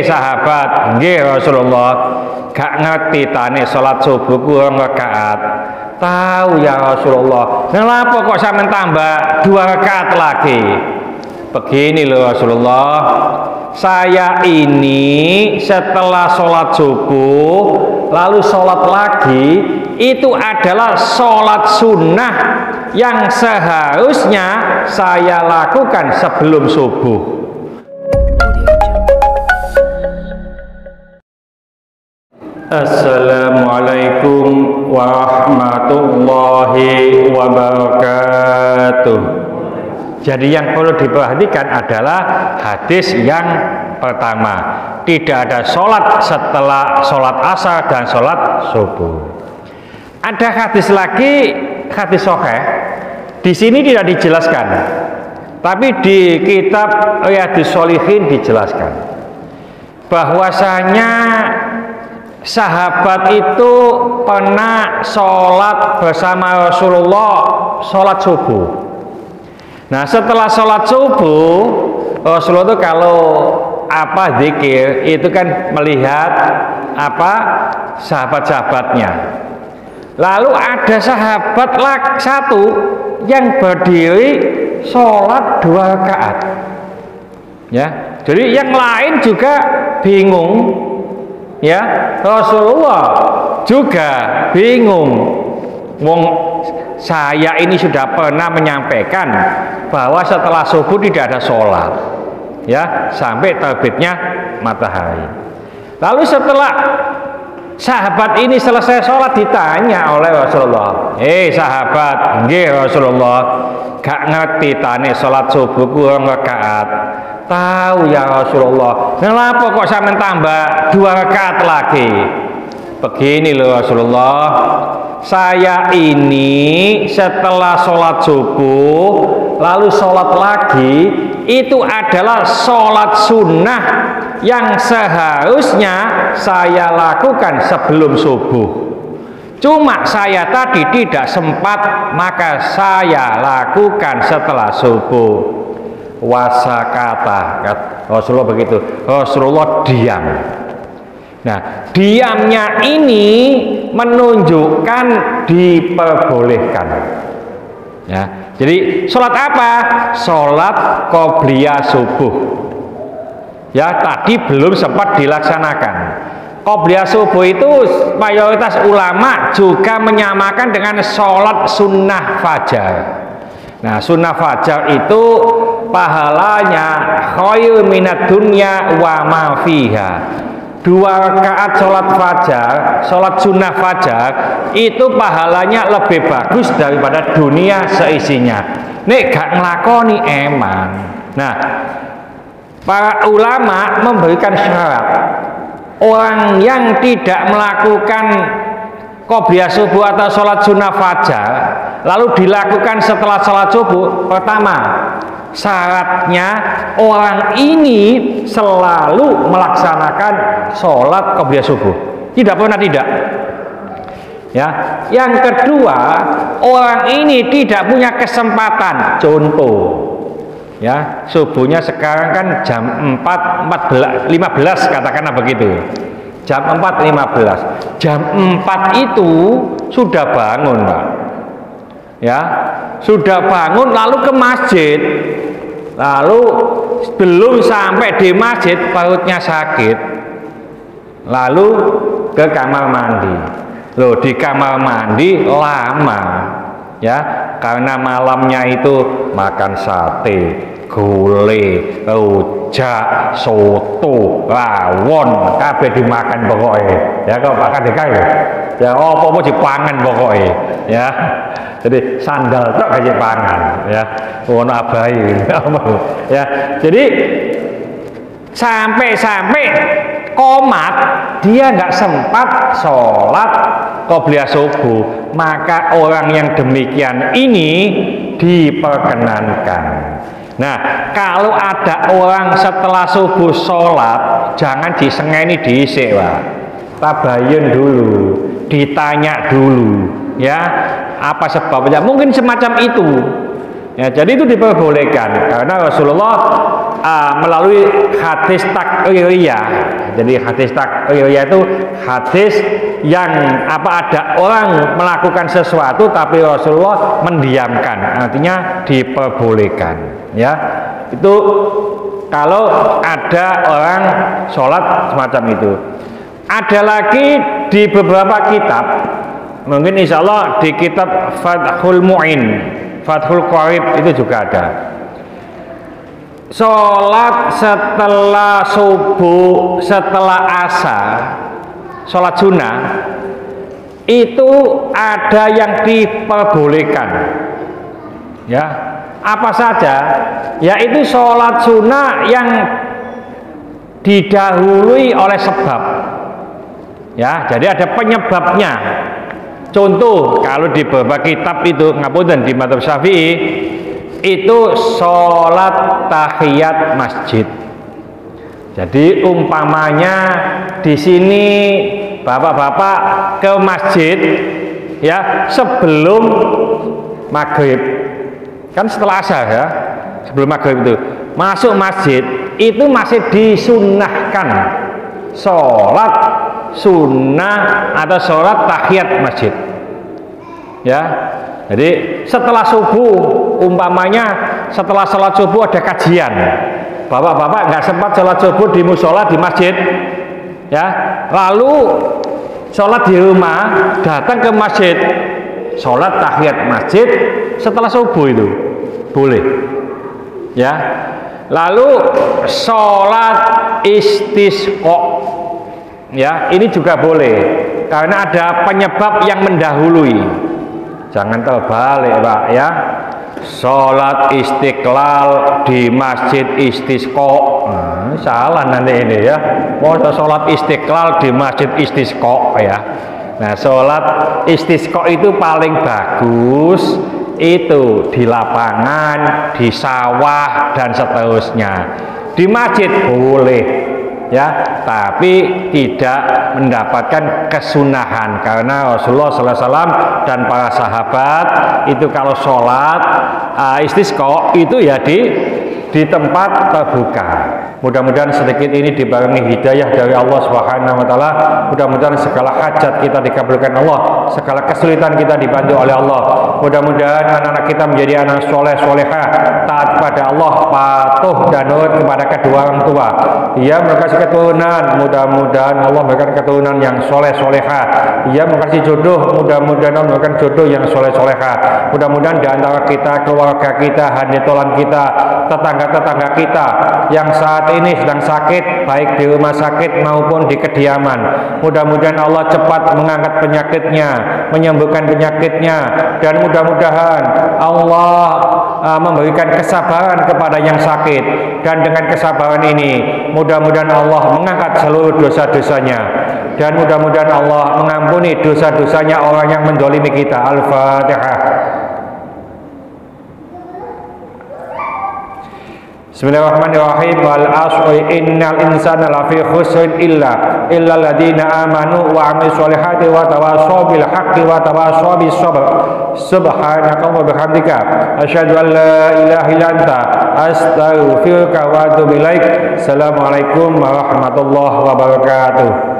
Sahabat, nggih Rasulullah, gak ngerti tane salat subuh kurang rakaat. Tahu ya Rasulullah. Kenapa kok sampean tambah 2 rakaat lagi? Begini loh Rasulullah, saya ini setelah sholat subuh lalu sholat lagi, itu adalah sholat sunnah yang seharusnya saya lakukan sebelum subuh. Assalamualaikum warahmatullahi wabarakatuh. Jadi yang perlu diperhatikan adalah hadis yang pertama, tidak ada sholat setelah sholat asar dan sholat subuh. Ada hadis lagi, hadis sahih, di sini tidak dijelaskan, tapi di kitab Riyadhus Shalihin dijelaskan bahwasanya sahabat itu pernah sholat bersama Rasulullah, sholat subuh. Nah, setelah sholat subuh, Rasulullah itu kalau zikir itu kan melihat sahabat-sahabatnya. Lalu ada sahabat satu yang berdiri sholat 2 rakaat. Ya, jadi yang lain juga bingung. Ya, Rasulullah juga bingung. Saya ini sudah pernah menyampaikan bahwa setelah subuh tidak ada sholat, ya, sampai terbitnya matahari. Lalu setelah sahabat ini selesai sholat, ditanya oleh Rasulullah, sahabat, nggih Rasulullah, gak ngerti tane sholat subuh kurang rakaat. Tahu ya Rasulullah. Kenapa kok sampean tambah 2 rakaat lagi? Begini loh Rasulullah, saya ini setelah sholat subuh lalu sholat lagi, itu adalah sholat sunnah yang seharusnya saya lakukan sebelum subuh. Cuma saya tadi tidak sempat, maka saya lakukan setelah subuh. Wasakata, Rasulullah begitu. Rasulullah diam. Nah, diamnya ini menunjukkan diperbolehkan. Ya, jadi sholat apa? Sholat qobliyah subuh. Ya, tadi belum sempat dilaksanakan. Qobliyah subuh itu mayoritas ulama juga menyamakan dengan sholat sunnah fajar. Nah, sunnah fajar itu pahalanya khair minad dunya wa ma fiha. 2 rakaat sholat fajar, sholat sunnah fajar, itu pahalanya lebih bagus daripada dunia seisinya. Nek gak ngelakoni emang. Nah, para ulama memberikan syarat, orang yang tidak melakukan qobliyah subuh atau sholat sunnah fajar lalu dilakukan setelah sholat subuh, pertama, syaratnya orang ini selalu melaksanakan sholat qobliyah subuh, tidak pernah tidak. Ya, yang kedua, orang ini tidak punya kesempatan. Contoh, ya, subuhnya sekarang kan jam 4.15 katakanlah begitu. Jam 4.15, jam 4 itu sudah bangun, Pak. Ya, sudah bangun lalu ke masjid, lalu belum sampai di masjid perutnya sakit, lalu ke kamar mandi. Loh, di kamar mandi lama, ya, karena malamnya itu makan sate, gulai, rujak, soto, rawon, kabeh dimakan pokoknya. Ya, kalau makan dikai, ya, apa-apa dipangan pokoknya. Ya, jadi sandal tok aja pangan, ya, ono abai, ya. Jadi sampai komat, dia nggak sempat sholat qobliyah subuh. Maka orang yang demikian ini diperkenankan. Nah, kalau ada orang setelah subuh sholat, jangan disengeni dhisik, Pak. Tabayun dulu, ditanya dulu, ya, apa sebabnya? Mungkin semacam itu. Ya, jadi itu diperbolehkan karena Rasulullah melalui hadis takriyah. Jadi hadis takriyah itu hadis yang ada orang melakukan sesuatu tapi Rasulullah mendiamkan, artinya diperbolehkan, ya. Itu kalau ada orang sholat semacam itu. Ada lagi di beberapa kitab, mungkin insya Allah di kitab Fathul Mu'in, Fathul Qarib itu juga ada. Sholat setelah subuh, setelah asar, sholat sunnah itu ada yang diperbolehkan, ya. Apa saja? Yaitu sholat sunnah yang didahului oleh sebab, ya. Jadi ada penyebabnya. Contoh kalau di beberapa kitab itu ngapunten di mazhab Syafi'i itu sholat tahiyat masjid. Jadi umpamanya di sini bapak-bapak ke masjid, ya, sebelum maghrib, kan setelah asar, ya, sebelum maghrib itu masuk masjid itu masih disunnahkan sholat sunnah atau sholat tahiyat masjid, ya. Jadi setelah subuh, umpamanya setelah sholat subuh ada kajian, bapak-bapak nggak sempat sholat subuh di musola di masjid, ya, lalu sholat di rumah, datang ke masjid, sholat tahiyat masjid setelah subuh itu boleh, ya. Lalu sholat istisqa, ya, ini juga boleh karena ada penyebab yang mendahului. Jangan terbalik, Pak, ya. Sholat istiqlal di masjid istisqa, salah nanti ini, ya. Mau sholat istiqlal di masjid istisqa, ya. Nah, sholat istisqa itu paling bagus itu di lapangan, di sawah dan seterusnya. Di masjid boleh, ya, tapi tidak mendapatkan kesunahan karena Rasulullah SAW dan para sahabat itu kalau sholat istisqa itu ya di tempat terbuka. Mudah-mudahan sedikit ini dibarengi hidayah dari Allah Subhanahu wa taala. Mudah-mudahan segala hajat kita dikabulkan Allah, segala kesulitan kita dibantu oleh Allah. Mudah-mudahan anak-anak kita menjadi anak soleh solehah, taat pada Allah, patuh dan nurut kepada kedua orang tua. Ia berkasih keturunan, mudah-mudahan Allah memberikan keturunan yang soleh solehah. Ia berkasih jodoh, mudah-mudahan Allah memberikan jodoh yang soleh solehah. Mudah-mudahan di antara kita, keluarga kita, handetolan kita, tetangga-tetangga kita yang saat ini sedang sakit, baik di rumah sakit maupun di kediaman, mudah-mudahan Allah cepat mengangkat penyakitnya, menyembuhkan penyakitnya, dan mudah-mudahan Allah memberikan kesabaran kepada yang sakit, dan dengan kesabaran ini mudah-mudahan Allah mengangkat seluruh dosa-dosanya, dan mudah-mudahan Allah mengampuni dosa-dosanya orang yang mendolimi kita. Al-Fatihah. Bismillahirrahmanirrahim. Wal asri innal insana lafi khusrin illa alladziina amanu wa 'amilus sholihati wa tawashaw bil haqqi wa tawashaw bis sabr. Subhanaka wa bihamdika asyhadu an la ilaha illa anta astaghfiruka wa atubu ilaik. Assalamualaikum warahmatullahi wabarakatuh.